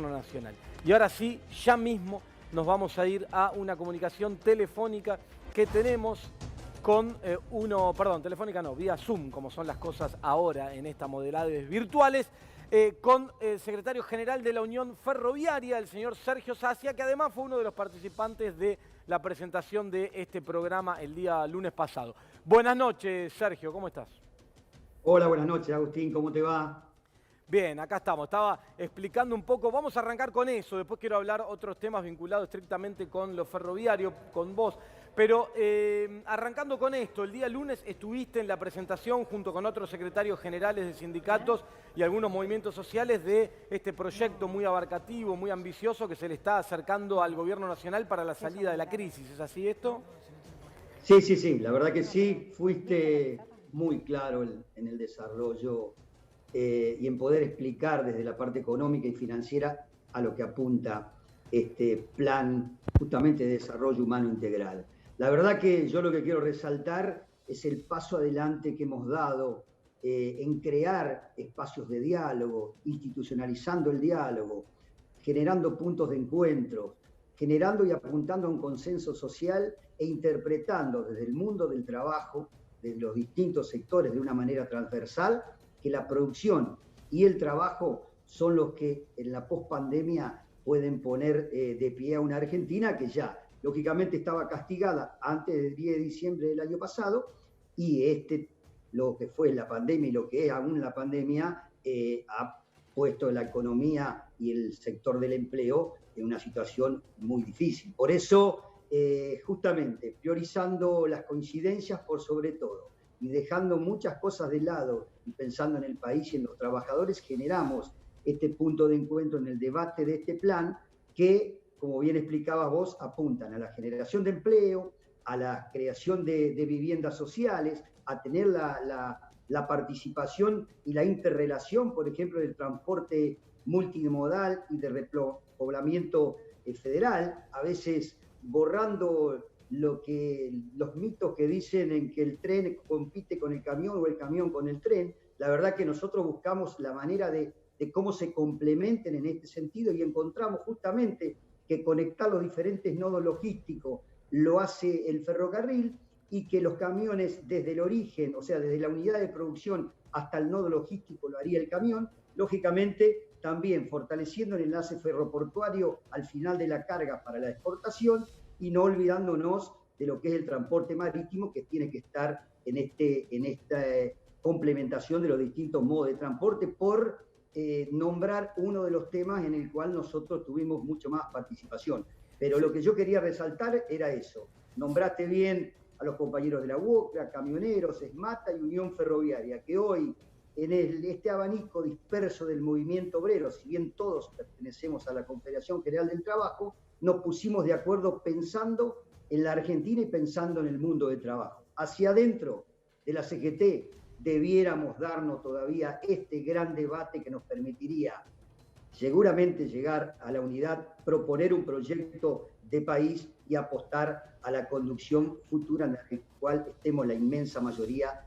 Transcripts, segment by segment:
Nacional. Y ahora sí, ya mismo nos vamos a ir a una comunicación telefónica que tenemos con telefónica no, vía Zoom, como son las cosas ahora en estas modalidades virtuales, con el secretario general de la Unión Ferroviaria, el señor Sergio Sacia, que además fue uno de los participantes de la presentación de este programa el día lunes pasado. Buenas noches, Sergio, ¿cómo estás? Hola, buenas noches, Agustín, ¿cómo te va? Bien, acá estamos. Estaba explicando un poco, vamos a arrancar con eso, después quiero hablar otros temas vinculados estrictamente con lo ferroviario, con vos. Pero arrancando con esto, el día lunes estuviste en la presentación junto con otros secretarios generales de sindicatos y algunos movimientos sociales de este proyecto muy abarcativo, muy ambicioso que se le está acercando al gobierno nacional para la salida de la crisis. ¿Es así esto? Sí, la verdad que sí, fuiste muy claro en el desarrollo y en poder explicar desde la parte económica y financiera a lo que apunta este plan justamente de desarrollo humano integral. La verdad que yo lo que quiero resaltar es el paso adelante que hemos dado en crear espacios de diálogo, institucionalizando el diálogo, generando puntos de encuentro, generando y apuntando a un consenso social e interpretando desde el mundo del trabajo, de los distintos sectores de una manera transversal, que la producción y el trabajo son los que en la pospandemia pueden poner de pie a una Argentina que ya lógicamente estaba castigada antes del 10 de diciembre del año pasado y lo que fue la pandemia y lo que es aún la pandemia ha puesto la economía y el sector del empleo en una situación muy difícil. Por eso, justamente, priorizando las coincidencias por sobre todo y dejando muchas cosas de lado y pensando en el país y en los trabajadores, generamos este punto de encuentro en el debate de este plan que, como bien explicabas vos, apuntan a la generación de empleo, a la creación de viviendas sociales, a tener la participación y la interrelación, por ejemplo, del transporte multimodal y de repoblamiento federal, a veces borrando los mitos que dicen en que el tren compite con el camión o el camión con el tren. La verdad que nosotros buscamos la manera de cómo se complementen en este sentido y encontramos justamente que conectar los diferentes nodos logísticos lo hace el ferrocarril y que los camiones desde el origen, o sea, desde la unidad de producción hasta el nodo logístico lo haría el camión, lógicamente también fortaleciendo el enlace ferroportuario al final de la carga para la exportación y no olvidándonos de lo que es el transporte marítimo que tiene que estar en esta complementación de los distintos modos de transporte por nombrar uno de los temas en el cual nosotros tuvimos mucho más participación. Pero lo que yo quería resaltar era eso. Nombraste bien a los compañeros de la UOCRA, camioneros, ESMATA y Unión Ferroviaria, que hoy en este abanico disperso del movimiento obrero, si bien todos pertenecemos a la Confederación General del Trabajo, nos pusimos de acuerdo pensando en la Argentina y pensando en el mundo del trabajo. Hacia adentro de la CGT debiéramos darnos todavía este gran debate que nos permitiría seguramente llegar a la unidad, proponer un proyecto de país y apostar a la conducción futura en la cual estemos la inmensa mayoría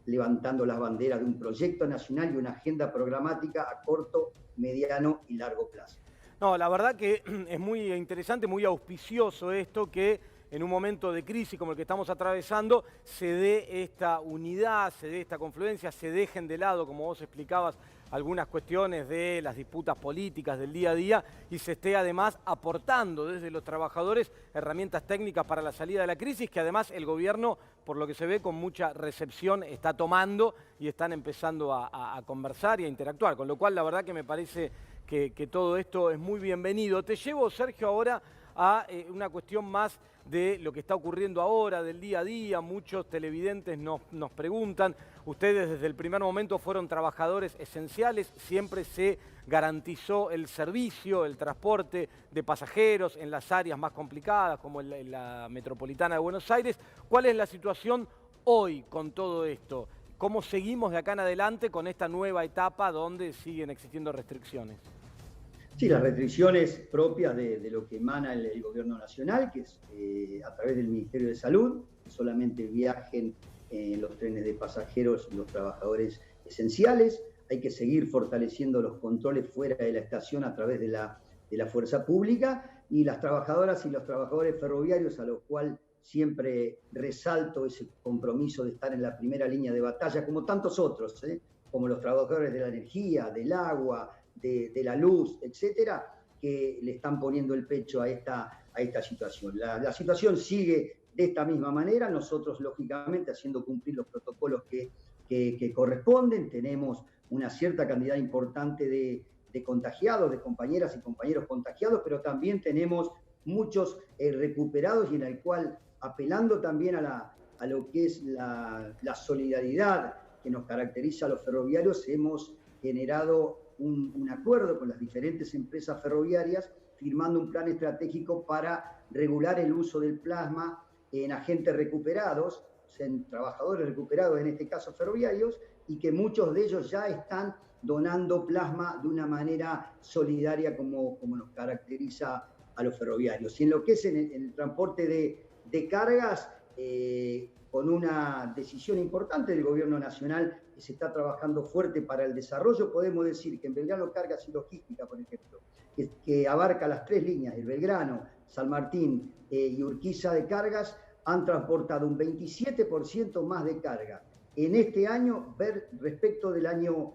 levantando las banderas de un proyecto nacional y una agenda programática a corto, mediano y largo plazo. No, la verdad que es muy interesante, muy auspicioso esto que en un momento de crisis como el que estamos atravesando se dé esta unidad, se dé esta confluencia, se dejen de lado, como vos explicabas, algunas cuestiones de las disputas políticas del día a día y se esté además aportando desde los trabajadores herramientas técnicas para la salida de la crisis que además el gobierno, por lo que se ve, con mucha recepción está tomando y están empezando a conversar y a interactuar, con lo cual la verdad que me parece que todo esto es muy bienvenido. Te llevo, Sergio, ahora a una cuestión más de lo que está ocurriendo ahora, del día a día. Muchos televidentes nos preguntan, ustedes desde el primer momento fueron trabajadores esenciales, siempre se garantizó el servicio, el transporte de pasajeros en las áreas más complicadas, como en la metropolitana de Buenos Aires. ¿Cuál es la situación hoy con todo esto? ¿Cómo seguimos de acá en adelante con esta nueva etapa donde siguen existiendo restricciones? Sí, las restricciones propias de lo que emana el gobierno nacional, que es a través del Ministerio de Salud, que solamente viajen en los trenes de pasajeros los trabajadores esenciales, hay que seguir fortaleciendo los controles fuera de la estación a través de la fuerza pública, y las trabajadoras y los trabajadores ferroviarios, a los cuales siempre resalto ese compromiso de estar en la primera línea de batalla, como tantos otros, como los trabajadores de la energía, del agua, de la luz, etcétera, que le están poniendo el pecho a esta situación. La situación sigue de esta misma manera, nosotros lógicamente haciendo cumplir los protocolos que corresponden. Tenemos una cierta cantidad importante de contagiados, de compañeras y compañeros contagiados, pero también tenemos muchos recuperados, y en el cual, apelando también a lo que es la solidaridad que nos caracteriza a los ferroviarios, hemos generado un acuerdo con las diferentes empresas ferroviarias, firmando un plan estratégico para regular el uso del plasma en agentes recuperados, en trabajadores recuperados, en este caso ferroviarios, y que muchos de ellos ya están donando plasma de una manera solidaria como nos caracteriza a los ferroviarios. Y en lo que es en el transporte de cargas, con una decisión importante del Gobierno Nacional, que se está trabajando fuerte para el desarrollo, podemos decir que en Belgrano Cargas y Logística, por ejemplo, que abarca las 3 líneas, el Belgrano, San Martín y Urquiza de cargas, han transportado un 27% más de carga en este año respecto del año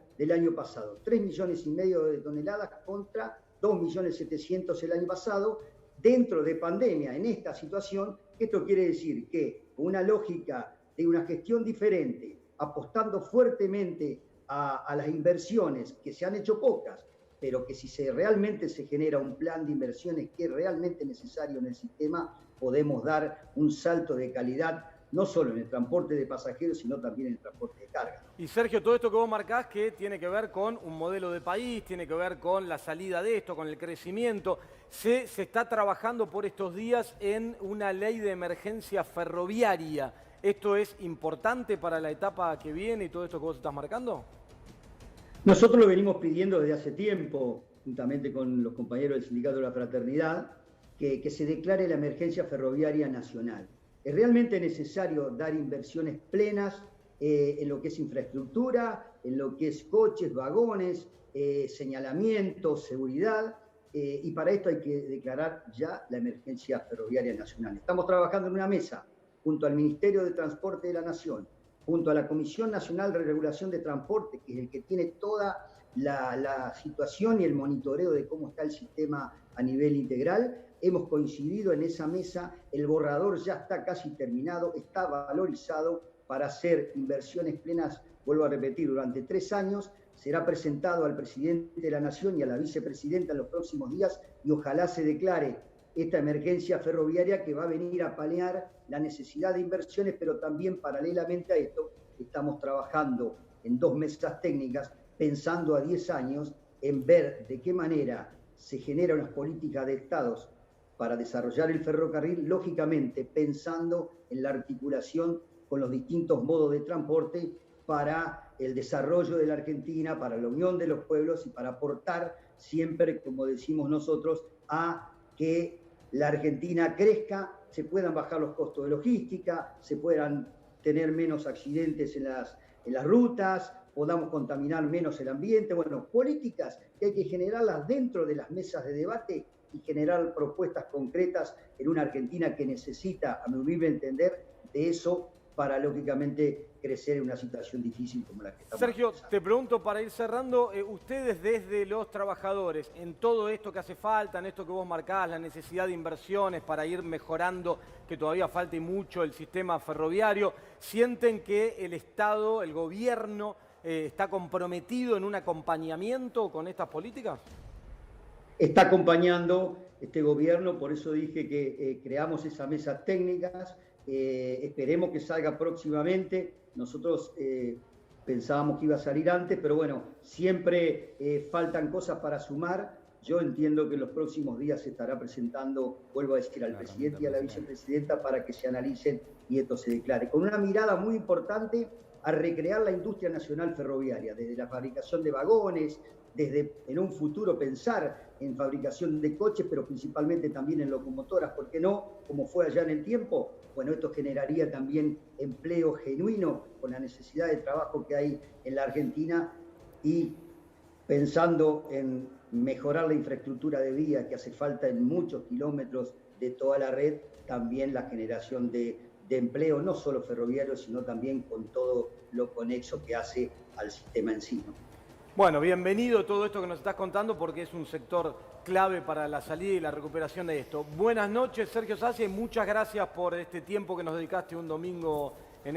pasado. 3,5 millones de toneladas contra 2,7 millones el año pasado, dentro de pandemia, en esta situación. Esto quiere decir que con una lógica de una gestión diferente, apostando fuertemente a las inversiones, que se han hecho pocas, pero que si realmente se genera un plan de inversiones que es realmente necesario en el sistema, podemos dar un salto de calidad, no solo en el transporte de pasajeros, sino también en el transporte de carga. Y Sergio, todo esto que vos marcás, que tiene que ver con un modelo de país, tiene que ver con la salida de esto, con el crecimiento, se está trabajando por estos días en una ley de emergencia ferroviaria. ¿Esto es importante para la etapa que viene y todo esto que vos estás marcando? Nosotros lo venimos pidiendo desde hace tiempo, juntamente con los compañeros del Sindicato de la Fraternidad, que se declare la emergencia ferroviaria nacional. Es realmente necesario dar inversiones plenas en lo que es infraestructura, en lo que es coches, vagones, señalamiento, seguridad, y para esto hay que declarar ya la emergencia ferroviaria nacional. Estamos trabajando en una mesa junto al Ministerio de Transporte de la Nación, junto a la Comisión Nacional de Regulación de Transporte, que es el que tiene toda la situación y el monitoreo de cómo está el sistema a nivel integral. Hemos coincidido en esa mesa, el borrador ya está casi terminado, está valorizado para hacer inversiones plenas, vuelvo a repetir, durante 3 años. Será presentado al presidente de la Nación y a la vicepresidenta en los próximos días, y ojalá se declare esta emergencia ferroviaria, que va a venir a paliar la necesidad de inversiones, pero también paralelamente a esto estamos trabajando en 2 mesas técnicas, pensando a 10 años en ver de qué manera se genera unas políticas de estados para desarrollar el ferrocarril, lógicamente pensando en la articulación con los distintos modos de transporte para el desarrollo de la Argentina, para la unión de los pueblos y para aportar siempre, como decimos nosotros, a que la Argentina crezca, se puedan bajar los costos de logística, se puedan tener menos accidentes en las rutas, podamos contaminar menos el ambiente. Bueno, políticas que hay que generarlas dentro de las mesas de debate y generar propuestas concretas en una Argentina que necesita, a mi humilde entender, de eso para, lógicamente, crecer en una situación difícil como la que estamos Sergio, pasando. te pregunto para ir cerrando, ustedes desde los trabajadores, en todo esto que hace falta, en esto que vos marcás, la necesidad de inversiones para ir mejorando, que todavía falte mucho el sistema ferroviario, ¿sienten que el Estado, el gobierno, está comprometido en un acompañamiento con estas políticas? Está acompañando este gobierno, por eso dije que creamos esas mesas técnicas, esperemos que salga próximamente. Nosotros pensábamos que iba a salir antes, pero bueno, siempre faltan cosas para sumar. Yo entiendo que en los próximos días se estará presentando, vuelvo a decir, al presidente y a la vicepresidenta para que se analicen y esto se declare. Con una mirada muy importante a recrear la industria nacional ferroviaria, desde la fabricación de vagones, desde en un futuro pensar en fabricación de coches, pero principalmente también en locomotoras, ¿por qué no? Como fue allá en el tiempo. Bueno, esto generaría también empleo genuino con la necesidad de trabajo que hay en la Argentina, y pensando en mejorar la infraestructura de vía que hace falta en muchos kilómetros de toda la red, también la generación de empleo, no solo ferroviario, sino también con todo lo conexo que hace al sistema en sí, ¿no? Bueno, bienvenido todo esto que nos estás contando porque es un sector clave para la salida y la recuperación de esto. Buenas noches, Sergio Sacia, y muchas gracias por este tiempo que nos dedicaste un domingo en